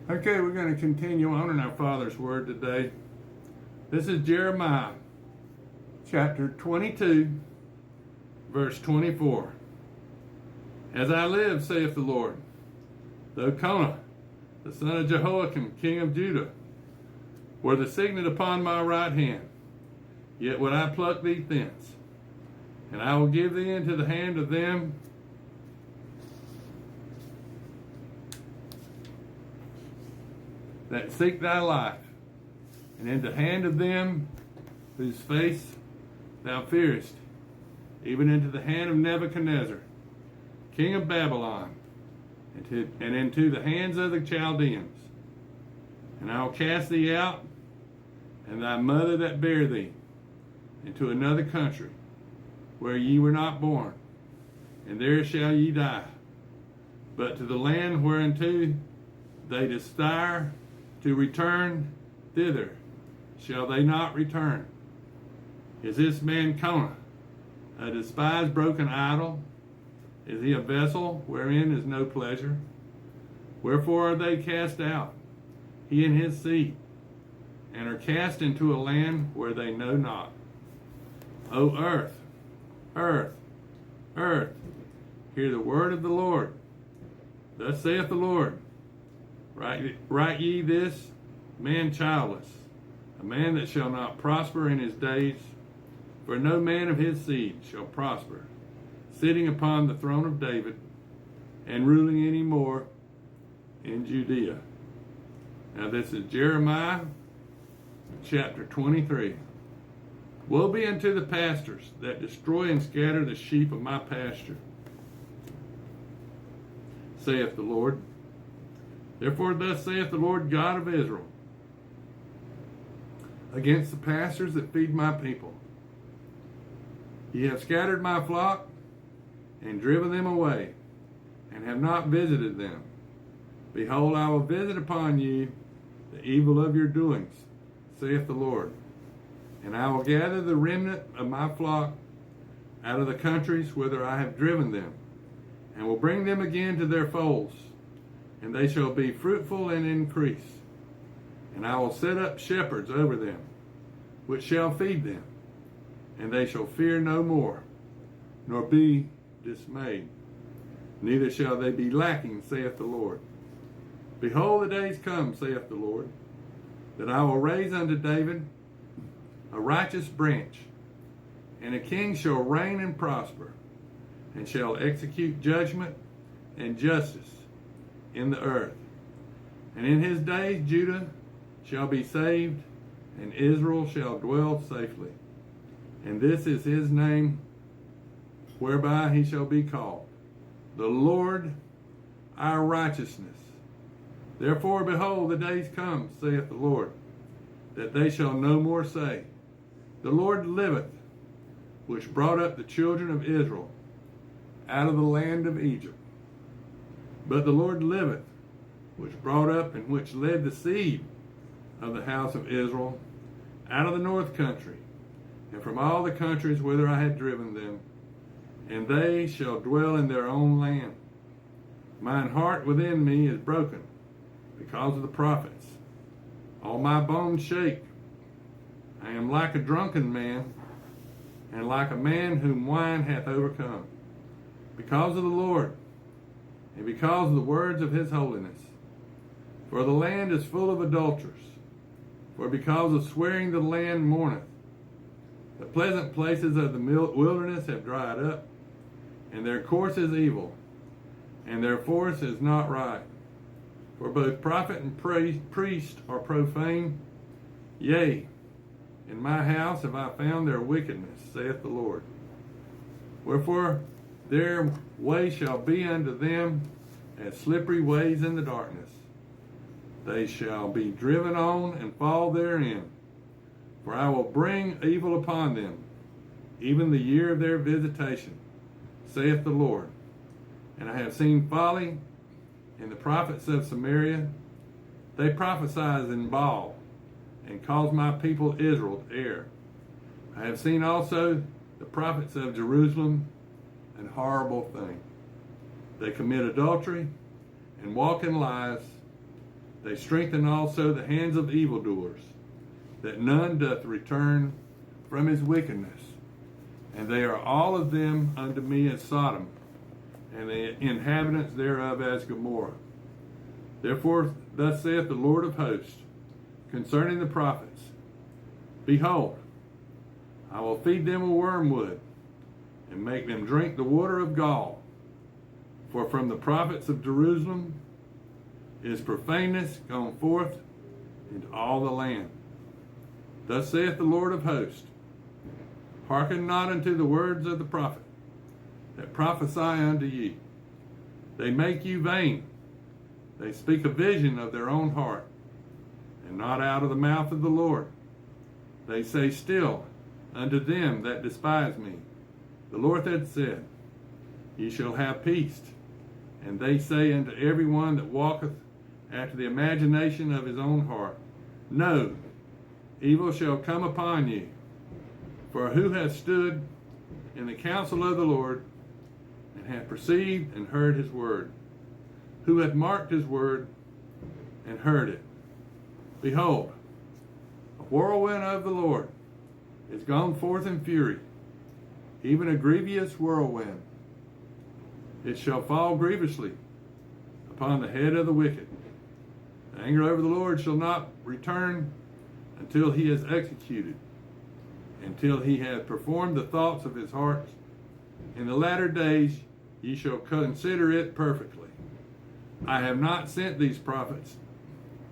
Okay, we're going to continue on in our Father's Word today. This is Jeremiah chapter 22, verse 24. As I live, saith the Lord, though Conah, the son of Jehoiakim, king of Judah, were the signet upon my right hand, yet would I pluck thee thence, and I will give thee into the hand of them that seek thy life, and into the hand of them whose face thou fearest, even into the hand of Nebuchadnezzar, king of Babylon, and into the hands of the Chaldeans. And I will cast thee out, and thy mother that bare thee, into another country, where ye were not born, and there shall ye die. But to the land whereunto they desire to return, thither shall they not return. Is this man Conah a despised broken idol? Is he a vessel wherein is no pleasure? Wherefore are they cast out, he and his seed, and are cast into a land where they know not? O earth, earth, earth, hear the word of the Lord. Thus saith the Lord, write ye this man childless, a man that shall not prosper in his days, for no man of his seed shall prosper, sitting upon the throne of David, and ruling any more in Judea. Now this is Jeremiah chapter 23. Woe be unto the pastors that destroy and scatter the sheep of my pasture, saith the Lord. Therefore thus saith the Lord God of Israel, against the pastors that feed my people. Ye have scattered my flock, and driven them away, and have not visited them. Behold, I will visit upon you the evil of your doings, saith the Lord. And I will gather the remnant of my flock out of the countries whither I have driven them, and will bring them again to their folds, and they shall be fruitful and increase. And I will set up shepherds over them, which shall feed them, and they shall fear no more, nor be dismayed. Neither shall they be lacking, saith the Lord. Behold, the days come, saith the Lord, that I will raise unto David a righteous branch, and a king shall reign and prosper, and shall execute judgment and justice in the earth. And in his days Judah shall be saved, and Israel shall dwell safely. And this is his name whereby he shall be called, the Lord our righteousness. Therefore, behold, the days come, saith the Lord, that they shall no more say, the Lord liveth, which brought up the children of Israel out of the land of Egypt. But the Lord liveth, which brought up and which led the seed of the house of Israel out of the north country, and from all the countries whither I had driven them, and they shall dwell in their own land. Mine heart within me is broken because of the prophets. All my bones shake. I am like a drunken man, and like a man whom wine hath overcome, because of the Lord, and because of the words of his holiness. For the land is full of adulterers, for because of swearing the land mourneth. The pleasant places of the wilderness have dried up, and their course is evil, and their force is not right. For both prophet and priest are profane. Yea, in my house have I found their wickedness, saith the Lord. Wherefore their way shall be unto them as slippery ways in the darkness. They shall be driven on and fall therein. For I will bring evil upon them, even the year of their visitation, saith the Lord. And I have seen folly in the prophets of Samaria. They prophesy in Baal, and cause my people Israel to err. I have seen also the prophets of Jerusalem, an horrible thing. They commit adultery and walk in lies, They strengthen also the hands of evildoers, that none doth return from his wickedness. And they are all of them unto me as Sodom, and the inhabitants thereof as Gomorrah. Therefore thus saith the Lord of hosts concerning the prophets, Behold, I will feed them a wormwood, and make them drink the water of gall. For from the prophets of Jerusalem is profaneness gone forth into all the land. Thus saith the Lord of hosts, Hearken not unto the words of the prophet, that prophesy unto you. They make you vain. They speak a vision of their own heart, and not out of the mouth of the Lord. They say still unto them that despise me, the Lord hath said, Ye shall have peace. And they say unto every one that walketh after the imagination of his own heart, No, evil shall come upon you. For who hath stood in the counsel of the Lord, and hath perceived and heard his word? Who hath marked his word and heard it? Behold, a whirlwind of the Lord is gone forth in fury, even a grievous whirlwind. It shall fall grievously upon the head of the wicked. The anger over the Lord shall not return until he has executed, until he hath performed the thoughts of his heart. In the latter days ye shall consider it perfectly. I have not sent these prophets,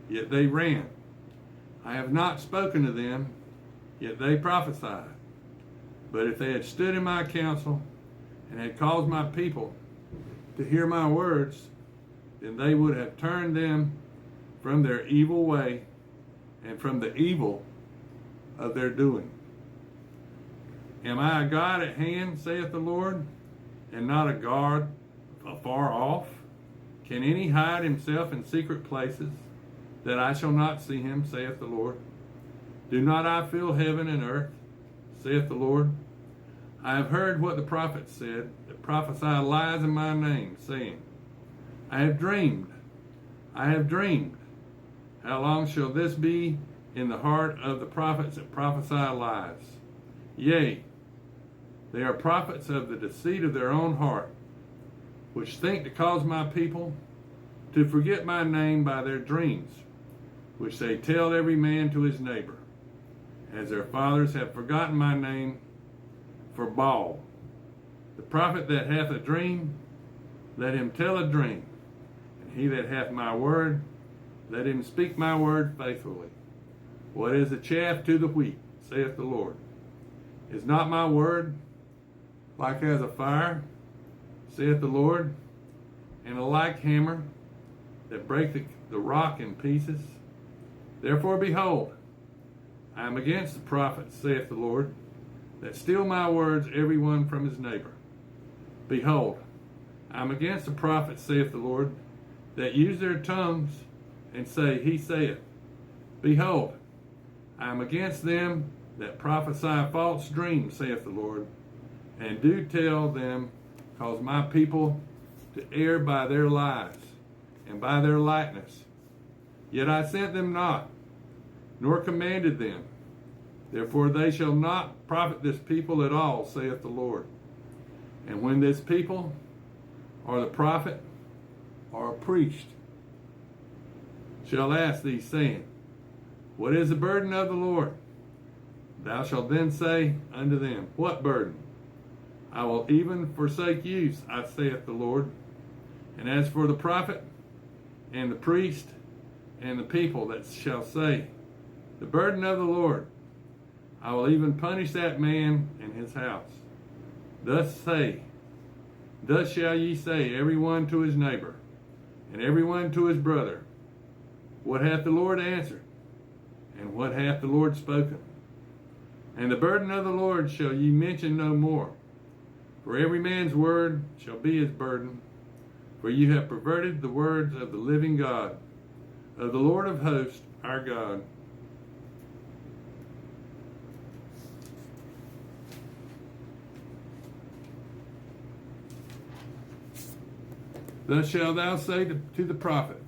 yet they ran. I have not spoken to them, yet they prophesied. But if they had stood in my counsel, and had caused my people to hear my words, then they would have turned them from their evil way, and from the evil of their doing. Am I a God at hand, saith the Lord, and not a God afar off? Can any hide himself in secret places, that I shall not see him, saith the Lord? Do not I fill heaven and earth, saith the Lord? I have heard what the prophets said, that prophesy lies in my name, saying, I have dreamed. How long shall this be in the heart of the prophets that prophesy lies? Yea, they are prophets of the deceit of their own heart, which think to cause my people to forget my name by their dreams, which they tell every man to his neighbor, as their fathers have forgotten my name for Baal. The prophet that hath a dream, let him tell a dream, and he that hath my word, let him speak my word faithfully. What is the chaff to the wheat, saith the Lord? Is not my word like as a fire, saith the Lord, and a like hammer that breaketh the rock in pieces? Therefore, behold, I am against the prophets, saith the Lord, that steal my words every one from his neighbor. Behold, I am against the prophets, saith the Lord, that use their tongues and say, He saith. Behold, I am against them that prophesy false dreams, saith the Lord, and do tell them, cause my people to err by their lies, and by their likeness. Yet I sent them not, nor commanded them. Therefore they shall not profit this people at all, saith the Lord. And when this people, or the prophet, or a priest, shall ask thee, saying, What is the burden of the Lord? Thou shalt then say unto them, What burden? I will even forsake you, saith the Lord. And as for the prophet, and the priest, and the people that shall say, The burden of the Lord, I will even punish that man and his house. Thus shall ye say, every one to his neighbor, and every one to his brother, What hath the Lord answered? And what hath the Lord spoken? And the burden of the Lord shall ye mention no more. For every man's word shall be his burden. For you have perverted the words of the living God, of the Lord of hosts, our God. Thus shalt thou say to the prophet,